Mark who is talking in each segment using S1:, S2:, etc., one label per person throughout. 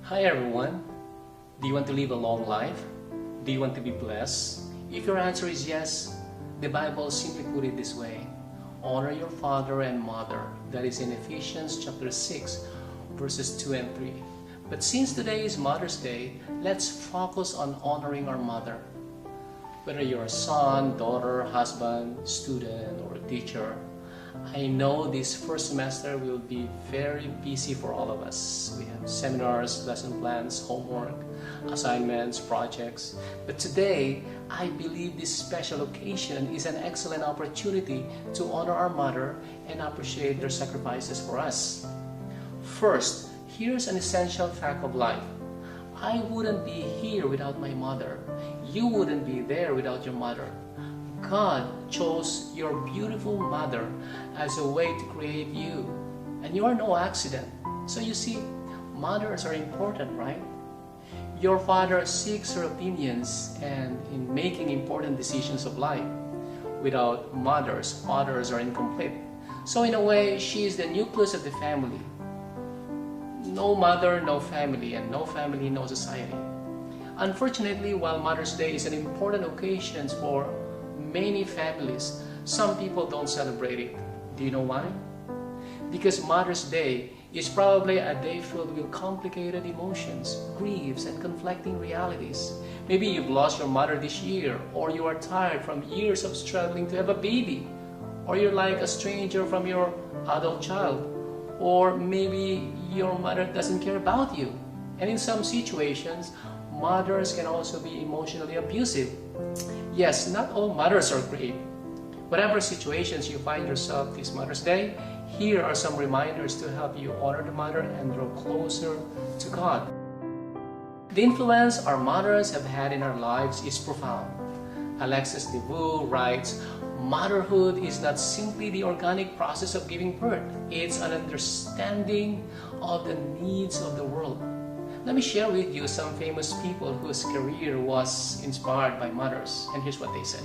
S1: Hi everyone. Do you want to live a long life? Do you want to be blessed? If your answer is yes, the Bible simply put it this way: honor your father and mother. That is in Ephesians chapter 6, verses 2 and 3. But since today is Mother's Day, let's focus on honoring our mother. Whether you're a son, daughter, husband, student, or teacher, I know this first semester will be very busy for all of us. We have seminars, lesson plans, homework, assignments, projects. But today, I believe this special occasion is an excellent opportunity to honor our mother and appreciate their sacrifices for us. First, here's an essential fact of life. I wouldn't be here without my mother. You wouldn't be there without your mother. God chose your beautiful mother as a way to create you, and you are no accident. So you see, mothers are important, right? Your father seeks her opinions and in making important decisions of life. Without mothers, fathers are incomplete. So in a way, she is the nucleus of the family. No mother, no family, and no family, no society. Unfortunately, while Mother's Day is an important occasion for many families, some people don't celebrate it. Do you know why? Because Mother's Day is probably a day filled with complicated emotions, griefs, and conflicting realities. Maybe you've lost your mother this year, or you are tired from years of struggling to have a baby, or you're like a stranger from your adult child, or maybe your mother doesn't care about you. And in some situations, mothers can also be emotionally abusive. Yes, not all mothers are great. Whatever situations you find yourself this Mother's Day, here are some reminders to help you honor the mother and draw closer to God. The influence our mothers have had in our lives is profound. Alexis DeVoe writes, "Motherhood is not simply the organic process of giving birth. It's an understanding of the needs of the world." Let me share with you some famous people whose career was inspired by mothers, and here's what they said.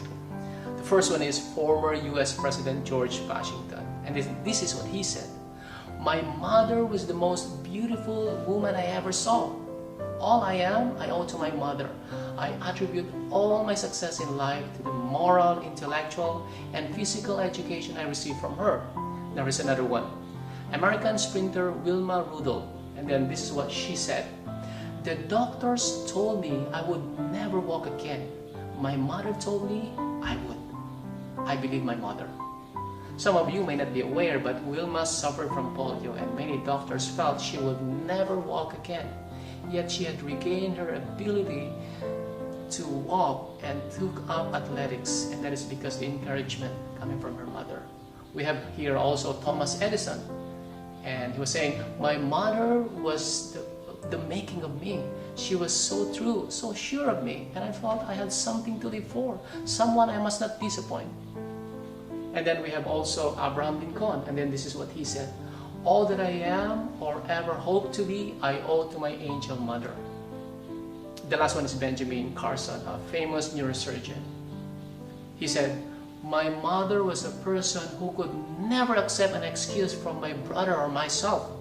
S1: The first one is former US President George Washington, and this is what he said: "My mother was the most beautiful woman I ever saw. All I am, I owe to my mother. I attribute all my success in life to the moral, intellectual, and physical education I received from her." There is another one. American sprinter Wilma Rudolph, and then this is what she said: "The doctors told me I would never walk again. My mother told me I would. I believe my mother." Some of you may not be aware, but Wilma suffered from polio, and many doctors felt she would never walk again. Yet she had regained her ability to walk and took up athletics, and that is because the encouragement coming from her mother. We have here also Thomas Edison, and he was saying, "My mother was the making of me. She was so true, so sure of me, and I felt I had something to live for, someone I must not disappoint." And then we have also Abraham Lincoln, and then this is what he said: "All that I am or ever hope to be, I owe to my angel mother." The last one is Benjamin Carson, a famous neurosurgeon. He said, "My mother was a person who could never accept an excuse from my brother or myself.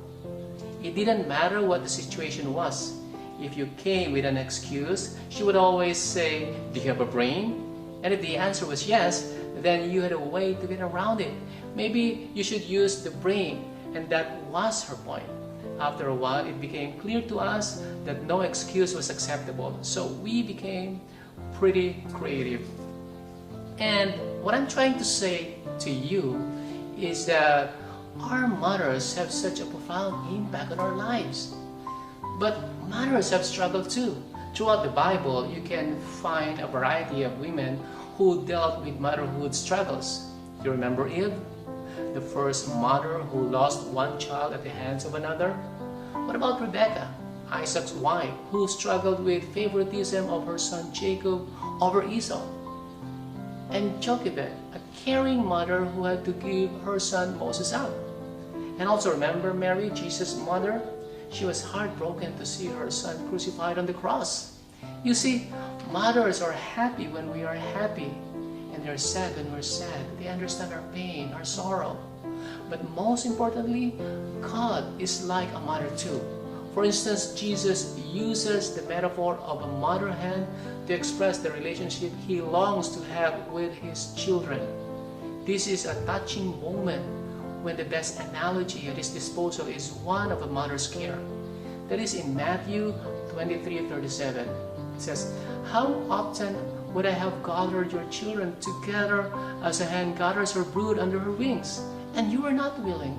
S1: It didn't matter what the situation was. If you came with an excuse, she would always say, 'Do you have a brain?' And if the answer was yes, then you had a way to get around it. Maybe you should use the brain." And that was her point. After a while, it became clear to us that no excuse was acceptable. So we became pretty creative. And what I'm trying to say to you is that our mothers have such a profound impact on our lives. But mothers have struggled too. Throughout the Bible, you can find a variety of women who dealt with motherhood struggles. You remember Eve, the first mother who lost one child at the hands of another? What about Rebecca, Isaac's wife, who struggled with favoritism of her son Jacob over Esau? And Jochebed, a caring mother who had to give her son Moses up. And also remember Mary, Jesus' mother? She was heartbroken to see her son crucified on the cross. You see, mothers are happy when we are happy, and they're sad when we're sad. They understand our pain, our sorrow. But most importantly, God is like a mother too. For instance, Jesus uses the metaphor of a mother hen to express the relationship he longs to have with his children. This is a touching moment when the best analogy at his disposal is one of a mother's care. That is in Matthew 23:37. It says, "How often would I have gathered your children together as a hen gathers her brood under her wings, and you are not willing."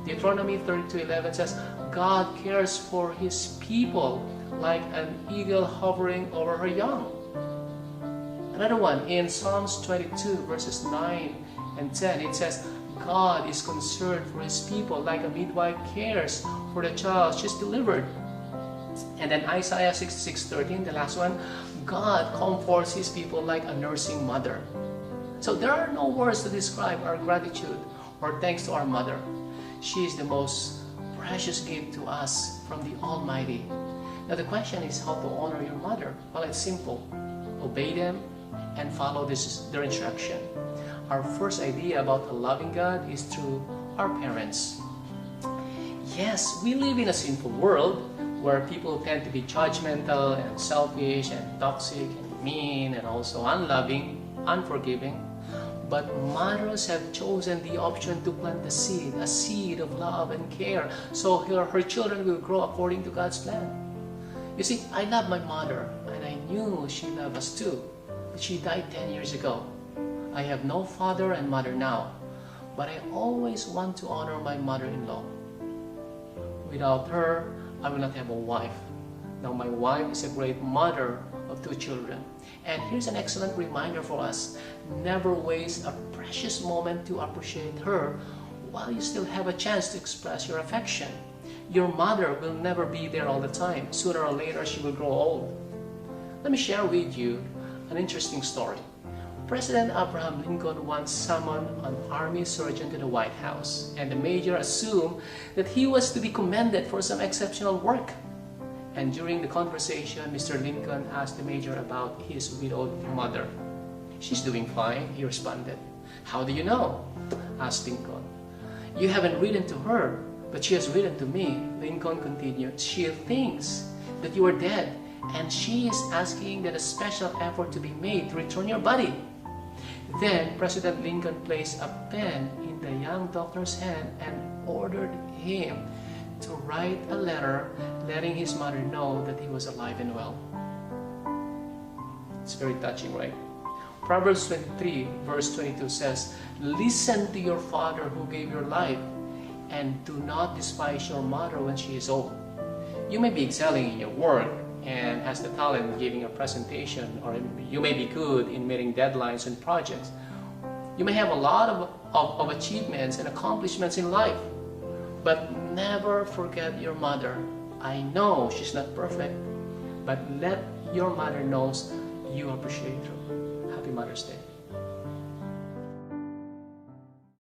S1: Deuteronomy 32:11 says, "God cares for his people like an eagle hovering over her young." Another one in Psalms 22 verses 9 and 10, it says, "God is concerned for his people like a midwife cares for the child she's delivered." And then Isaiah 66:13, the last one, "God comforts his people like a nursing mother." So there are no words to describe our gratitude or thanks to our mother. She is the most precious gift to us from the Almighty. Now the question is how to honor your mother. Well, it's simple. Obey them and follow their instruction. Our first idea about a loving God is through our parents. Yes, we live in a sinful world where people tend to be judgmental and selfish and toxic and mean and also unloving, unforgiving. But mothers have chosen the option to plant the seed, a seed of love and care, so her children will grow according to God's plan. You see, I love my mother, and I knew she loved us too, but she died 10 years ago. I have no father and mother now, but I always want to honor my mother-in-law. Without her, I will not have a wife. Now my wife is a great mother of 2 children. And here's an excellent reminder for us. Never waste a precious moment to appreciate her while you still have a chance to express your affection. Your mother will never be there all the time. Sooner or later, she will grow old. Let me share with you an interesting story. President Abraham Lincoln once summoned an army surgeon to the White House, and the major assumed that he was to be commended for some exceptional work. And during the conversation, Mr. Lincoln asked the major about his widowed mother. "She's doing fine," he responded. "How do you know?" asked Lincoln. "You haven't written to her, but she has written to me," Lincoln continued. "She thinks that you are dead, and she is asking that a special effort to be made to return your body." Then President Lincoln placed a pen in the young doctor's hand and ordered him to write a letter letting his mother know that he was alive and well. It's very touching, right? Proverbs 23 verse 22 says, "Listen to your father who gave your life, and do not despise your mother when she is old." You may be excelling in your work and has the talent of giving a presentation, or you may be good in meeting deadlines and projects. You may have a lot of achievements and accomplishments in life, but never forget your mother. I know she's not perfect, but let your mother know you appreciate her. Happy Mother's Day.